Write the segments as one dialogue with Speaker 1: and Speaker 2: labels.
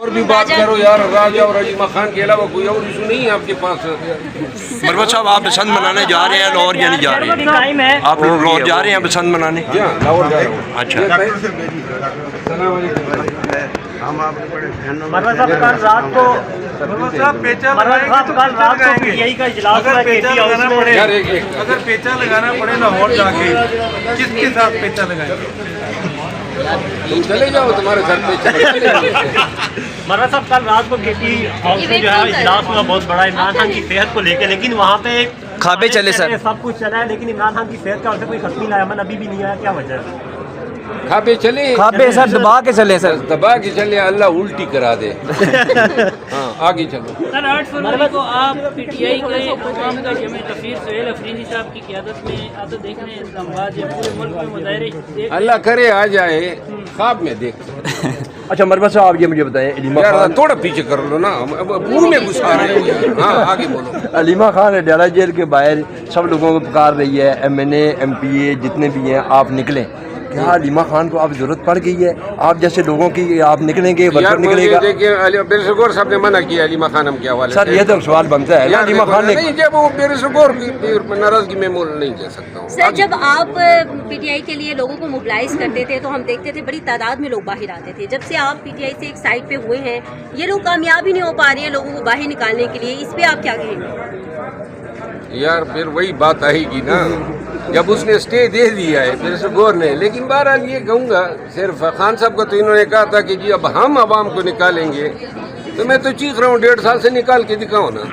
Speaker 1: اور بھی بات کرو یار، راجہ اور علیمہ خان کے علاوہ کوئی اور ایشو نہیں ہے آپ کے پاس؟
Speaker 2: مروت صاحب آپ بسنت منانے جا رہے ہیں لاہور یا نہیں جا رہے ہیں؟ آپ لاہور جا رہے ہیں بسنت منانے؟
Speaker 1: جی ہاں لاہور جا رہا ہوں۔
Speaker 2: اچھا
Speaker 1: السلام علیکم۔
Speaker 3: مروت صاحب کل رات کو PTI کا اجلاس ہوا ہے،
Speaker 1: یار ایک
Speaker 4: اگر پیچا لگانا پڑے لاہور جا کے کس کے ساتھ پیچا لگائیں؟
Speaker 1: تم چلے جاؤ، تمہارے ساتھ پہ چلے جاؤ۔
Speaker 3: مروت صاحب کل رات کو KT ہاؤس میں جو ہے اجلاس ہوا بہت بڑا عمران خان کی صحت کو لے کے، لیکن وہاں پہ
Speaker 5: کھابے چلے سر،
Speaker 3: سب کچھ چلا ہے، لیکن عمران خان کی صحت کا اسے کوئی خطمی لایا ابھی بھی نہیں آیا، کیا وجہ ہے؟
Speaker 1: کھابے چلے،
Speaker 5: کھابے سر دبا کے چلے سر،
Speaker 1: دبا کے چلے، اللہ الٹی کرا دے۔ ہاں آگے چلو۔
Speaker 6: سر 8 فروری کو آپ PTI کے حکام کا جامع سفیر سہیل افریدی صاحب کی قیادت میں آتے دیکھنے اسلام آباد یا پورے ملک میں مظاہرے
Speaker 1: اللہ کرے آ جائے، خواب میں دیکھ۔
Speaker 2: اچھا مروت صاحب آپ یہ مجھے بتائیں، علیمہ
Speaker 1: یار
Speaker 2: خان
Speaker 1: تھوڑا پیچھے کر لو نا، منہ میں گھسا رہے ہیں۔ ہاں آگے بولو۔
Speaker 2: علیمہ خان اڈیالہ جیل کے باہر سب لوگوں کو پکار رہی ہے، MNA MPA جتنے بھی ہیں آپ نکلیں، کیا علیمہ خان کو اب ضرورت پڑ گئی ہے؟ آپ جیسے لوگوں کی آپ نکلیں گے، ورکر نکلے گا؟
Speaker 1: دیکھیے بیرسگور صاحب نے منع کیا علیمہ خانم کے حوالے
Speaker 2: سر یہ تو سوال بنتا ہے نا، علیمہ خان نے
Speaker 1: نہیں، جب وہ بیرسگور کی ناراضگی میں مول نہیں دے سکتا ہوں۔
Speaker 7: سر جب آپ PTI کے لیے لوگوں کو موبلائز کرتے تھے تو ہم دیکھتے تھے بڑی تعداد میں لوگ باہر آتے تھے، جب سے آپ PTI سے ایک سائڈ پہ ہوئے ہیں یہ لوگ کامیاب ہی نہیں ہو پا رہے ہیں لوگوں کو باہر نکالنے کے لیے، اس پہ آپ کیا کہیں گے؟
Speaker 1: یار پھر وہی بات آئے گی نا، جب اس نے سٹے دے دیا ہے بیرسگور نے، لیکن بہرحال یہ کہوں گا صرف خان صاحب کو تو انہوں نے کہا تھا کہ جی اب ہم عوام کو نکالیں گے، تو میں تو چیخ رہا ہوں 1.5 سال سے نکال کے دکھاؤ نا،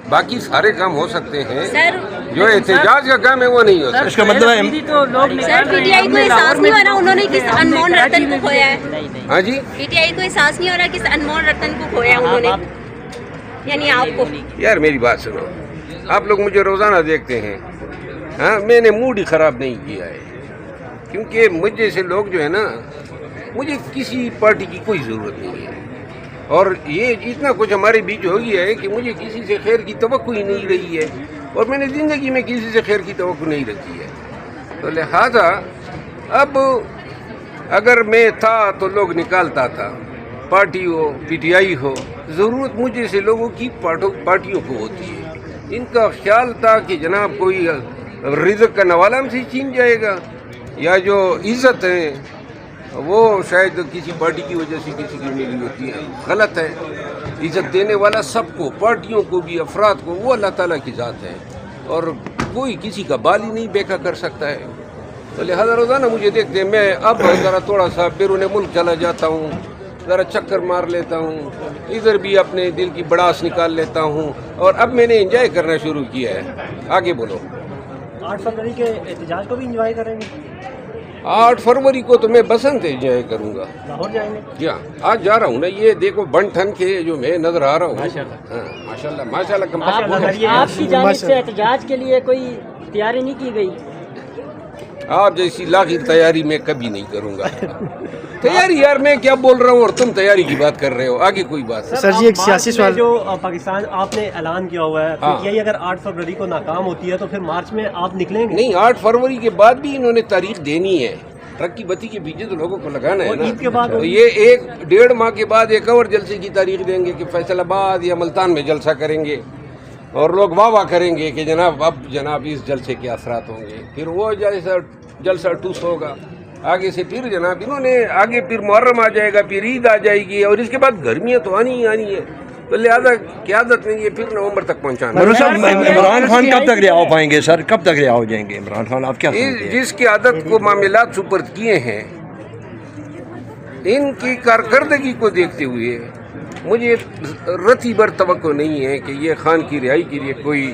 Speaker 1: باقی سارے کام ہو سکتے ہیں،
Speaker 7: سر
Speaker 1: جو احتجاج کا کام ہے وہ نہیں ہو سکتا۔
Speaker 2: اس کا مطلب ہے
Speaker 7: سر PTI کو احساس نہیں ہو رہا انہوں نے کس انمول رتن کو کھویا ہے؟
Speaker 1: ہاں جی
Speaker 7: PTI کو احساس نہیں ہو رہا کس انمول رتن کو کھویا انہوں نے، یعنی آپ کو؟
Speaker 1: یار میری بات سنو، آپ لوگ مجھے روزانہ دیکھتے ہیں، ہاں میں نے موڈ ہی خراب نہیں کیا ہے، کیونکہ مجھ جیسے لوگ جو ہے نا، مجھے کسی پارٹی کی کوئی ضرورت نہیں ہے، اور یہ اتنا کچھ ہمارے بیچ ہو گیا ہے کہ مجھے کسی سے خیر کی توقع ہی نہیں رہی ہے، اور میں نے زندگی میں کسی سے خیر کی توقع نہیں رکھی ہے، تو لہذا اب اگر میں تھا تو لوگ نکالتا تھا، پارٹی ہو PTI ہو، ضرورت مجھ جیسے لوگوں کی پارٹیوں کو ہوتی ہے، ان کا خیال تھا کہ جناب کوئی رزق کا نوالہ ہم سے چھین جائے گا، یا جو عزت ہے وہ شاید کسی پارٹی کی وجہ سے کسی کی ملی ہوتی ہے، غلط ہے۔ عزت دینے والا سب کو، پارٹیوں کو بھی، افراد کو، وہ اللہ تعالیٰ کی ذات ہے، اور کوئی کسی کا بال ہی نہیں بیکا کر سکتا ہے، تو لہذا روزانہ مجھے دیکھتے ہیں، میں اب ذرا تھوڑا سا بیرون ملک چلا جاتا ہوں، ذرا چکر مار لیتا ہوں، ادھر بھی اپنے دل کی بڑاس نکال لیتا ہوں، اور اب میں نے انجوائے کرنا شروع کیا ہے۔ آگے بولو۔
Speaker 3: 8 فروری کے احتجاج کو بھی انجوائے کریں گے؟
Speaker 1: 8 فروری کو تو میں بسنت انجوائے کروں گا۔
Speaker 3: لاہور جائیں گے؟
Speaker 1: جی ہاں آج جا رہا ہوں نا، یہ دیکھو بن ٹھن کے جو میں نظر آ رہا ہوں، ہاں ماشاء اللہ ماشاء اللہ۔
Speaker 6: آپ کی جانب سے احتجاج کے لیے کوئی تیاری نہیں کی گئی؟
Speaker 1: آپ جیسی لاغر تیاری میں کبھی نہیں کروں گا۔ تیاری یار میں کیا بول رہا ہوں اور تم تیاری کی بات کر رہے ہو، آگے کوئی بات۔
Speaker 3: سر جی ایک سیاسی سوال، جو پاکستان آپ نے اعلان کیا ہوا ہے PTI اگر 8 فروری کو ناکام ہوتی ہے تو پھر مارچ میں آپ نکلیں گے؟
Speaker 1: نہیں، 8 فروری کے بعد بھی انہوں نے تاریخ دینی ہے، ٹرک کی بتی کے پیچھے تو لوگوں کو لگانا ہے نا۔
Speaker 3: عید کے بعد
Speaker 1: یہ 1.5 ماہ کے بعد ایک اور جلسے کی تاریخ دیں گے کہ فیصل آباد یا ملتان میں جلسہ کریں گے، اور لوگ واہ واہ کریں گے کہ جناب اب جناب اس جلسے کے اثرات ہوں گے، پھر وہ جلسہ ٹوس ہوگا، آگے سے پھر جناب انہوں نے آگے پھر محرم آ جائے گا، پھر عید آ جائے گی، اور اس کے بعد گرمیاں تو آنی ہی آنی ہے، تو لہٰذا قیادت نے یہ پھر نومبر تک پہنچانا۔
Speaker 2: عمران خان کب تک رہا ہو پائیں گے سر؟ کب تک رہا ہو جائیں گے عمران خان؟ آپ کیا سمجھتے ہیں؟
Speaker 1: جس قیادت کو معاملات سپرد کیے ہیں، ان کی کارکردگی کو دیکھتے ہوئے مجھے رتی بھر توقع نہیں ہے کہ یہ خان کی رہائی کے لیے کوئی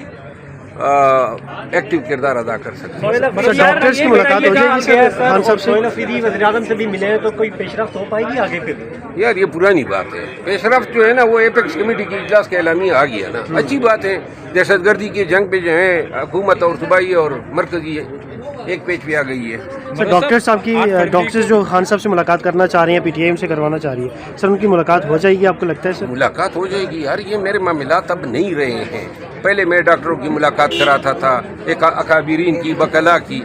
Speaker 1: ایکٹیو کردار ادا کر سکتے ہیں۔
Speaker 3: ڈاکٹرز کی ملاقات ہو جائے گی خان صاحب سے؟ سہیل افریدی وزیر اعظم سے بھی ملے ہیں، تو کوئی پیش رفت ہو پائے گی آگے؟ پھر
Speaker 1: یار یہ پرانی بات ہے، پیش رفت جو ہے نا وہ ایپیکس کمیٹی کی اجلاس کا اعلامیہ آ گیا نا، اچھی بات ہے۔ دہشت گردی کی جنگ پہ جو ہے حکومت اور صوبائی اور مرکزی ایک پیج پہ آ گئی ہے۔
Speaker 3: سر ڈاکٹر صاحب کی، ڈاکٹرز جو خان صاحب سے ملاقات کرنا چاہ رہے ہیں PTI سے کروانا چاہ رہی ہے، سر ان کی ملاقات ہو جائے گی آپ کو لگتا ہے؟ سر
Speaker 1: ملاقات ہو جائے گی یار، یہ میرے معاملات اب نہیں رہے ہیں، پہلے میں ڈاکٹروں کی ملاقات کراتا تھا، ایک اکابرین کی، وکلاء کی،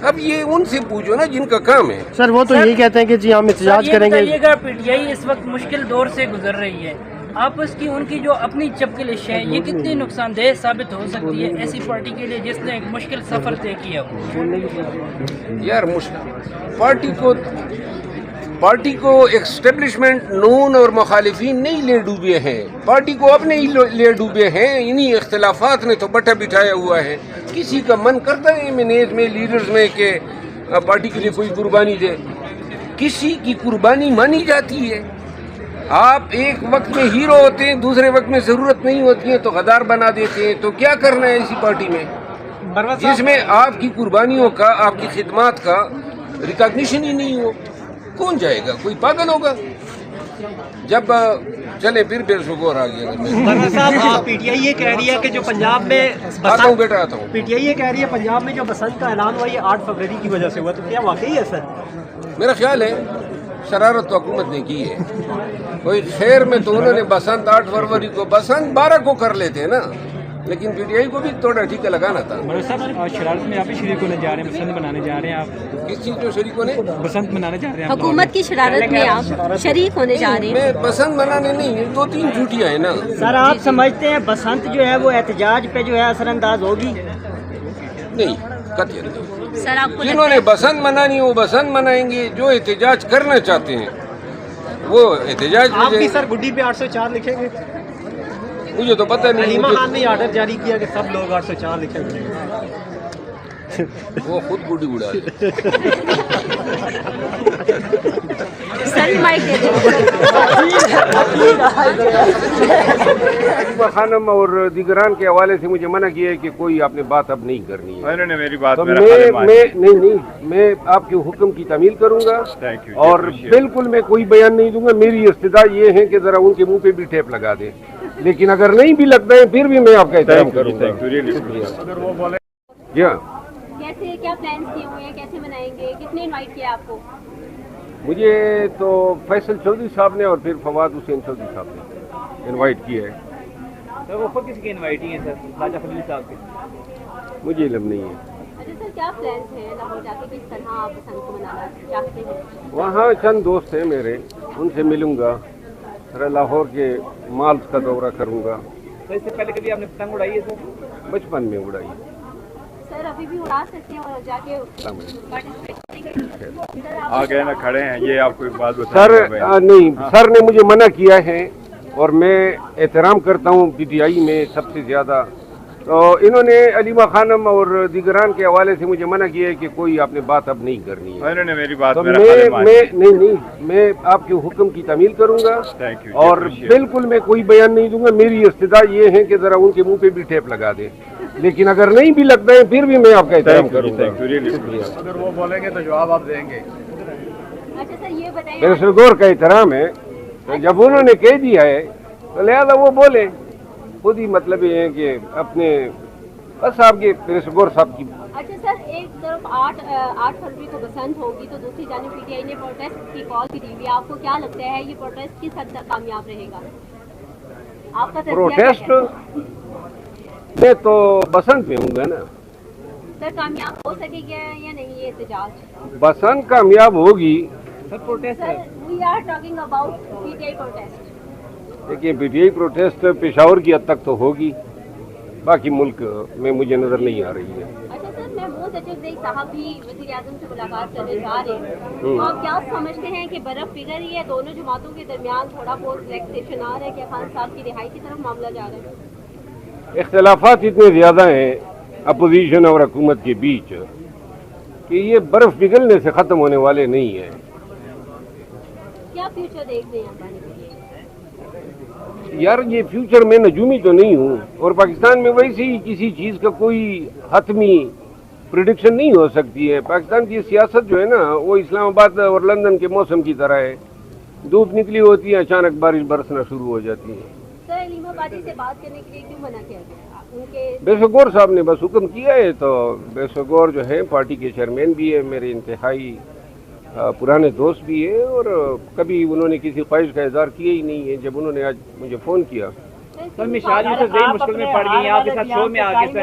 Speaker 1: اب یہ ان سے پوچھو نا جن کا کام ہے.
Speaker 3: سر وہ تو یہی کہتے ہیں کہ جی ہم احتجاج کریں گے.
Speaker 6: یہ گا پی ٹی آئی اس وقت مشکل دور سے گزر رہی ہے، آپس کی ان کی جو اپنی چپکلش ہے یہ کتنی نقصان دہ ثابت ہو سکتی ہے ایسی پارٹی کے لیے جس نے ایک مشکل سفر طے کیا ہو؟
Speaker 1: یار پارٹی کو ایکسٹیبلشمنٹ نون اور مخالفین نہیں لے ڈوبے ہیں، پارٹی کو اپنے ہی لے ڈوبے ہیں. انہی اختلافات نے تو بٹا بٹھایا ہوا ہے. کسی کا من کرتا ہے منیج میں لیڈرز میں کہ پارٹی کے لیے کوئی قربانی دے، کسی کی قربانی مانی جاتی ہے. آپ ایک وقت میں ہیرو ہوتے ہیں، دوسرے وقت میں ضرورت نہیں ہوتی ہے تو غدار بنا دیتے ہیں. تو کیا کرنا ہے ایسی پارٹی میں جس میں آپ کی قربانیوں کا، آپ کی خدمات کا ریکگنیشن ہی نہیں ہو؟ کون جائے گا؟ کوئی پاگل ہوگا. جب چلے پھر بے شکور آ گیا.
Speaker 3: برما صاحب پی ٹی آئی یہ کہہ رہی ہے کہ جو پنجاب میں
Speaker 1: آتا ہوں بیٹا آتا ہوں.
Speaker 3: پی ٹی آئی یہ کہہ رہی ہے پنجاب میں جو بسنت کا اعلان ہوا یہ 8 فروری کی وجہ سے ہوا، تو کیا واقعی ہے سر؟
Speaker 1: میرا خیال ہے شرارت تو حکومت نے کی ہے. کوئی خیر میں تو انہوں نے بسنت 8 فروری کو، بسنت 12 کو کر لیتے ہیں نا، لیکن پی ٹی آئی کو بھی تھوڑا ٹھیکہ لگانا تھا.
Speaker 8: شرارت میں آپ بھی شریک ہونے جا رہے ہیں، بسنت منانے جا رہے ہیں. آپ
Speaker 1: کس چیز میں شریک ہونے؟
Speaker 8: بسنت منانے جا رہے ہیں.
Speaker 7: حکومت کی شرارت میں آپ شریک ہونے جا رہے ہیں؟
Speaker 1: میں بسنت منانے نہیں، 2-3 چھٹیاں ہیں نا.
Speaker 9: سر آپ سمجھتے ہیں بسنت جو ہے وہ احتجاج پہ جو ہے اثر انداز ہوگی؟
Speaker 1: نہیں، قطعاً نہیں.
Speaker 7: سر آپ کو
Speaker 1: جنہوں نے بسنت منانی وہ بسنت منائیں گے، جو احتجاج کرنا چاہتے ہیں وہ احتجاج
Speaker 3: آپ بھی
Speaker 1: کریں.
Speaker 3: سر گڈی پہ 804 لکھیں گے؟
Speaker 1: مجھے تو پتہ نہیں.
Speaker 3: علیمہ خان نے آرڈر جاری کیا کہ سب لوگ 804 لکھیں گے.
Speaker 1: وہ خود گڈی اڑا رہے.
Speaker 7: سر مائک دے دیں.
Speaker 1: علیمہ خانم اور دیگران کے حوالے سے مجھے منع کیا ہے کہ کوئی آپ نے بات اب نہیں کرنی ہے.
Speaker 10: انہوں نے میری بات
Speaker 1: تو میں آپ کے حکم کی تعمیل کروں گا اور بالکل میں کوئی بیان نہیں دوں گا. میری استدعا یہ ہے کہ ذرا ان کے منہ پہ بھی ٹیپ لگا دیں، لیکن اگر نہیں بھی لگتا ہے پھر بھی میں آپ کا احترام کروں گا. جی ہاں.
Speaker 7: کیسے کیا پلانس کیے ہوئے ہیں، کیسے منائیں گے، کس نے انوائٹ کیا آپ کو؟
Speaker 1: مجھے تو فیصل چودھری صاحب نے اور پھر فواد حسین چودھری صاحب نے انوائٹ کیا ہے.
Speaker 8: سر وہ خود کسی کی انوائٹنگ ہے سر، خواجہ خلیل صاحب کے؟
Speaker 1: مجھے علم نہیں ہے.
Speaker 7: اچھا سر، کیا پلانس ہیں لاہور جا کے، کس طرح آپ بسنت کو منانا چاہتے ہیں؟
Speaker 1: وہاں چند دوست ہیں میرے، ان سے ملوں گا، ذرا لاہور کے مالز کا دورہ کروں گا.
Speaker 8: سر اس سے پہلے کبھی آپ نے پتنگ اڑائی ہے سر؟
Speaker 1: بچپن میں اڑائی.
Speaker 7: سر ابھی بھی اڑا سکتے ہیں اور جا کے
Speaker 10: آ گئے نا کھڑے ہیں. یہ آپ کو ایک بات بتا
Speaker 1: سر نہیں، سر نے مجھے منع کیا ہے اور میں احترام کرتا ہوں پی ٹی آئی میں سب سے زیادہ. تو انہوں نے علیمہ خانم اور دیگران کے حوالے سے مجھے منع کیا ہے کہ کوئی آپ نے بات اب نہیں کرنی ہے.
Speaker 10: انہوں نے میری بات
Speaker 1: تو میں آپ کے حکم کی تعمیل کروں گا اور بالکل میں کوئی بیان نہیں دوں گا. میری استدعا یہ ہے کہ ذرا ان کے منہ پہ بھی ٹیپ لگا دیں، لیکن اگر نہیں بھی لگتا ہے پھر بھی میں آپ کا احترام کروں گا.
Speaker 10: اگر وہ بولیں گے تو جواب آپ دیں گے.
Speaker 7: اچھا سر یہ بتائیں،
Speaker 1: پریس غور کا احترام ہے، تو جب انہوں نے کہہ دیا ہے تو لہذا وہ بولیں. خود ہی مطلب یہ ہے کہ اپنے بس آپ کے پریس غور صاحب کی.
Speaker 7: اچھا سر، ایک طرف 8 فروری کو بسنت ہوگی تو دوسری جانب پی ٹی آئی نے پروٹیسٹ کی کال بھی دی ہوئی ہے. آپ کو کیا لگتا ہے یہ پروٹیسٹ کس حد تک کامیاب رہے گا؟ آپ کا
Speaker 1: پروٹیسٹ میں تو بسنت میں ہوں گا نا.
Speaker 7: سر کامیاب ہو سکے گا یا نہیں یہ احتجاج؟
Speaker 1: بسنت کامیاب ہوگی.
Speaker 7: Sir we are talking about P T I protest.
Speaker 1: دیکھیے P T I protest Peshawar کی حد تک تو ہوگی، باقی ملک میں مجھے نظر نہیں آ رہی ہے.
Speaker 7: اچھا سر، محمود اجز صاحب بھی وزیر اعظم سے ملاقات کرنے جا رہے ہیں، تو آپ کیا سمجھتے ہیں کہ برف پگھل رہی ہے، دونوں جماعتوں کے درمیان تھوڑا بہت ریلیکسیشن آ رہا ہے، کیا خان صاحب کی رہائی کی طرف معاملہ جا رہا ہے؟
Speaker 1: اختلافات اتنے زیادہ ہیں اپوزیشن اور حکومت کے بیچ کہ یہ برف پگھلنے سے ختم ہونے والے نہیں ہیں.
Speaker 7: کیا فیوچر دیکھ رہے ہیں پانی کے لیے؟
Speaker 1: یار یہ فیوچر میں نجومی تو نہیں ہوں، اور پاکستان میں ویسے ہی کسی چیز کا کوئی حتمی پریڈکشن نہیں ہو سکتی ہے. پاکستان کی سیاست جو ہے نا وہ اسلام آباد اور لندن کے موسم کی طرح ہے، دھوپ نکلی ہوتی ہے اچانک بارش برسنا شروع ہو جاتی ہے.
Speaker 7: سر علیم آبادی سے بات کرنے کے لیے کیوں منع کیا گیا؟ ان کے
Speaker 1: بیسوگور صاحب نے بس حکم کیا ہے. تو بیسوگور جو ہے پارٹی کے چیئرمین بھی ہے، میرے انتہائی پرانے دوست بھی ہیں، اور کبھی انہوں نے کسی خواہش کا اظہار کیا ہی نہیں ہے. جب انہوں نے آج مجھے فون کیا
Speaker 8: سر مشال یوسف ذہن مشکل میں پڑ گئی ہیں آپ کے ساتھ شو میں آ کے سر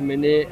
Speaker 2: MNA